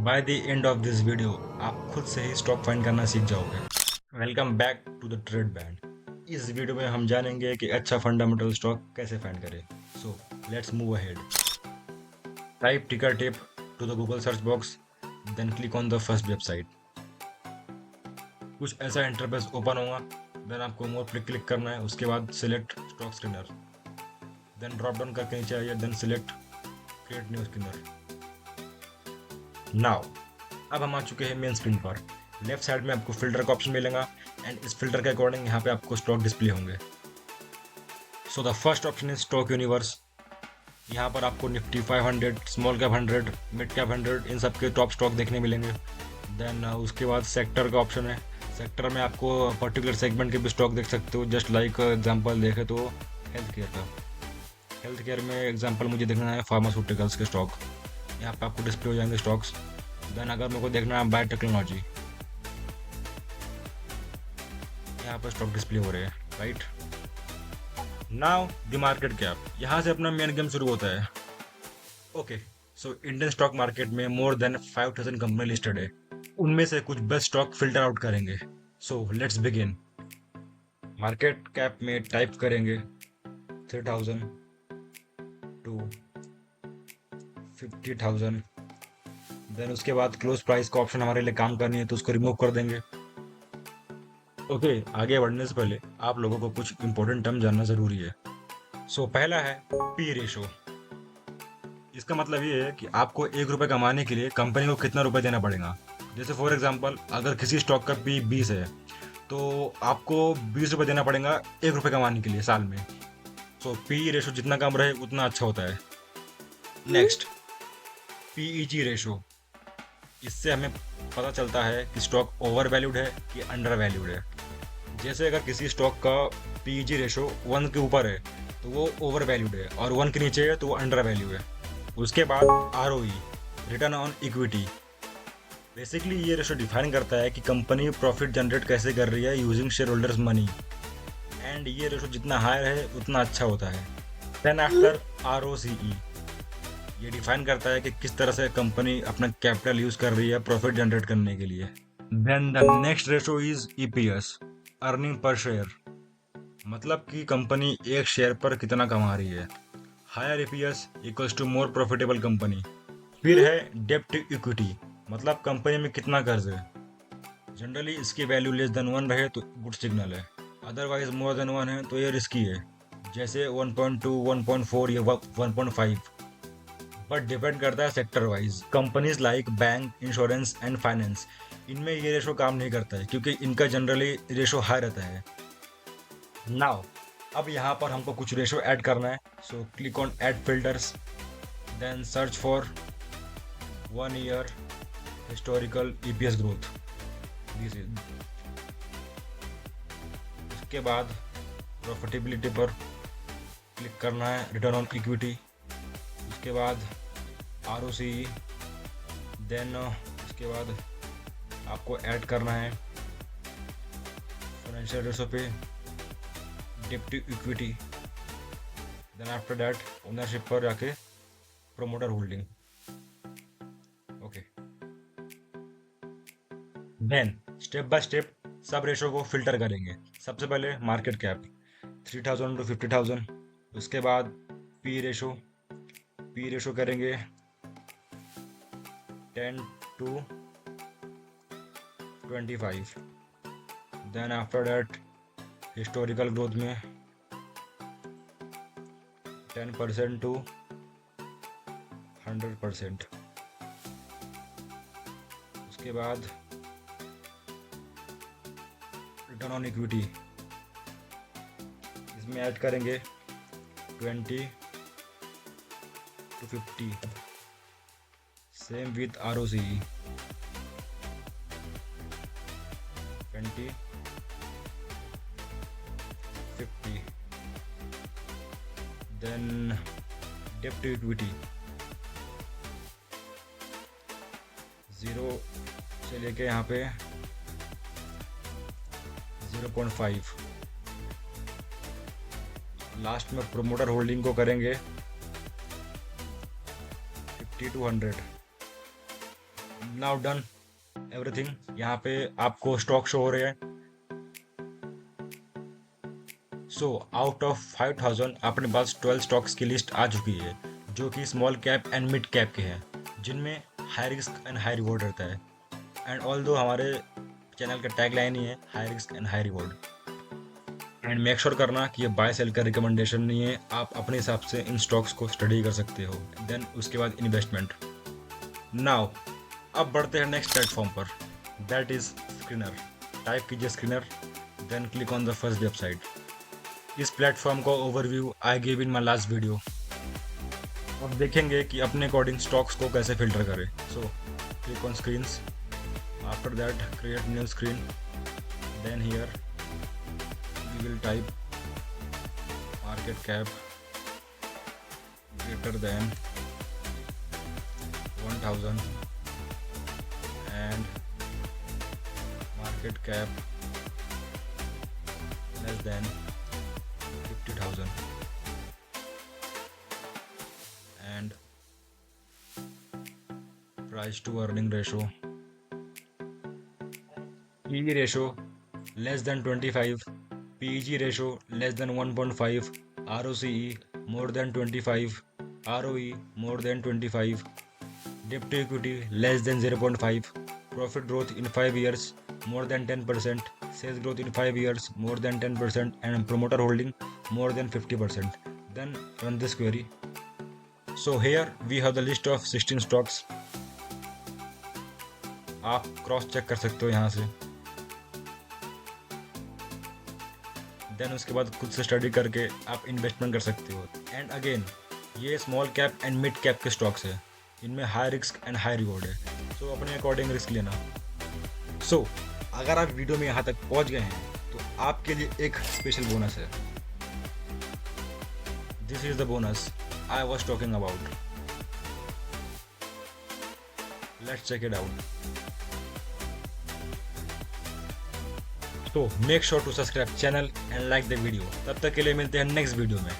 Bye the end of this video आप खुद से ही स्टॉक फाइंड करना सीख जाओगे। Welcome back to the trade band. इस वीडियो में हम जानेंगे कि अच्छा फंडामेंटल स्टॉक कैसे फाइंड करें। So let's move ahead. Type ticker tape to the Google search box, then click on the first website. कुछ ऐसा इंटरफेस ओपन होगा, देन आपको मोर पे क्लिक करना है। उसके बाद select stock scanner, then drop down करके नीचे आइए, then select create new scanner. Now अब हम आ चुके हैं मेन स्क्रीन पर। लेफ्ट साइड में आपको फिल्टर का ऑप्शन मिलेगा एंड इस फिल्टर के अकॉर्डिंग यहाँ पे आपको स्टॉक डिस्प्ले होंगे। So the first option is stock universe. यहाँ पर आपको Nifty 500, small cap 100, mid cap 100 इन सब के टॉप स्टॉक देखने मिलेंगे। देन उसके बाद सेक्टर का ऑप्शन है। सेक्टर में आपको पर्टिकुलर सेगमेंट के भी स्टॉक देख सकते हो। जस्ट लाइक एग्जांपल देखें तो हेल्थ केयर का। हेल्थ केयर में एग्जांपल मुझे देखना है फार्मास्यूटिकल्स के स्टॉक। यहाँ पे आपको डिस्प्ले हो जाएंगे स्टॉक्स। देन अगर मेरे को देखना है बायोटेक्नोलॉजी, यहाँ पर स्टॉक डिस्प्ले हो रहे हैं। Right now the market cap, यहाँ से अपना मेन गेम शुरू होता है। Okay, so Indian stock market में मोर देन 5000 कंपनी लिस्टेड है। उनमें से कुछ बेस्ट स्टॉक फिल्टर आउट करेंगे। So let's begin. Market cap में टाइप करेंगे 3000 टू 50,000। देन उसके बाद क्लोज प्राइस का ऑप्शन हमारे लिए काम करनी है तो उसको रिमूव कर देंगे। ओके, आगे बढ़ने से पहले आप लोगों को कुछ इंपॉर्टेंट टर्म जानना जरूरी है। सो पहला है पी रेशो। इसका मतलब ये है कि आपको 1 रुपए कमाने के लिए कंपनी को कितना रुपए देना पड़ेगा। जैसे फॉर एग्जांपल अगर किसी स्टॉक का पी 20 है तो आपको 20 रुपए देना पड़ेगा 1 रुपए कमाने के लिए साल में। सो पी रेशो जितना कम रहे उतना अच्छा होता है। Next, PEG ratio. इससे हमें पता चलता है कि स्टॉक ओवर वैल्यूड है कि अंडर वैल्यूड है। जैसे अगर किसी स्टॉक का पीईजी रेशो 1 के ऊपर है तो वो ओवर वैल्यूड है और 1 के नीचे है तो वो अंडर वैल्यू है। उसके बाद ROE, return on equity. Basically ये रेशो डिफाइन करता है कि कंपनी प्रॉफिट जनरेट कैसे कर रही है using share holders money, and ये रेशो जितना हाई रहे उतना अच्छा होता है। देन आफ्टर आरओसीई, ये डिफाइन करता है कि किस तरह से कंपनी अपना कैपिटल यूज कर रही है प्रॉफिट जनरेट करने के लिए। Then the next ratio is EPS, earning per share. मतलब कि कंपनी एक शेयर पर कितना कमा रही है। Higher EPS equals to more profitable company. फिर है डेप्ट इक्विटी, मतलब कंपनी में कितना कर्ज है। जनरली इसकी वैल्यू लेस देन 1 रहे तो गुड सिग्नल है, अदरवाइज मोर देन 1 है तो ये रिस्की है। जैसे 1.2, 1.4 या 1.5। बट डिपेंड करता है sector wise. Companies like bank, insurance and finance, इनमें ये रेशो काम नहीं करता है क्योंकि इनका जनरली रेशो हाई रहता है। नाउ अब यहाँ पर हमको कुछ रेशो ऐड करना है। So click on add filters, then search for 1 year historical EPS growth. This is. उसके बाद प्रॉफिटेबिलिटी पर क्लिक करना है, रिटर्न ऑन इक्विटी। उसके बाद आरओसीई। देन उसके बाद आपको ऐड करना है फाइनेंशियल रेशो पे डेप्ट equity. Then after that ownership पर जाके promoter holding. Okay, then step by step सब रेशो को फिल्टर करेंगे। सबसे पहले मार्केट कैप 3000 टू 50,000। उसके बाद पी रेशो, पी रेशो करेंगे 10 to 25। Then after that historical growth में 10% टू 100%। उसके बाद रिटर्न ऑन इक्विटी, इसमें ऐड करेंगे 20 to 50। Same with ROCE 20, 50। Then डेप्ट इक्विटी 0 से लेके यहाँ पे 0.5। लास्ट में प्रोमोटर होल्डिंग को करेंगे 50 to 100। Now done everything. यहाँ पे आपको स्टॉक शो हो रहे हैं। सो आउट ऑफ 5000 अपने पास 12 स्टॉक्स की लिस्ट आ चुकी है, जो कि small cap and mid cap के हैं, जिनमें high risk and high reward रहता है। एंड ऑल दो हमारे चैनल का टैग लाइन ही है high risk and high reward. And make sure करना कि ये बाय सेल का रिकमेंडेशन नहीं है, आप अपने हिसाब से इन स्टॉक्स को स्टडी कर सकते हो। देन उसके बाद इन्वेस्टमेंट। नाउ अब बढ़ते हैं नेक्स्ट प्लेटफॉर्म पर, दैट इज स्क्रीनर। टाइप कीजिए screener, then click on the first website. इस प्लेटफॉर्म का overview I give in my last video. अब देखेंगे कि अपने अकॉर्डिंग स्टॉक्स को कैसे फिल्टर करें। So click on screens, after that create new screen, then here we will type market cap greater than 1000 and market cap less than 50,000 and price to earning ratio, PE ratio less than 25, PEG ratio less than 1.5, ROCE more than 25, ROE more than 25, debt to equity less than 0.5, profit growth in 5 years more than 10%, sales growth in 5 years more than 10%, and promoter holding more than 50%. Then run this query. So here we have the list of 16 stocks. आप cross check कर सकते हो यहाँ से। Then उसके बाद खुद से स्टडी करके आप इन्वेस्टमेंट कर सकते हो। एंड अगेन ये small cap and mid cap के स्टॉक्स है, इनमें high risk and high reward है, तो अपने अकॉर्डिंग रिस्क लेना। सो अगर आप वीडियो में यहाँ तक पहुँच गए हैं तो आपके लिए एक स्पेशल बोनस है। This is the bonus I was talking about. Let's check it out. तो make sure to subscribe channel and like the video. तब तक के लिए मिलते हैं नेक्स्ट वीडियो में।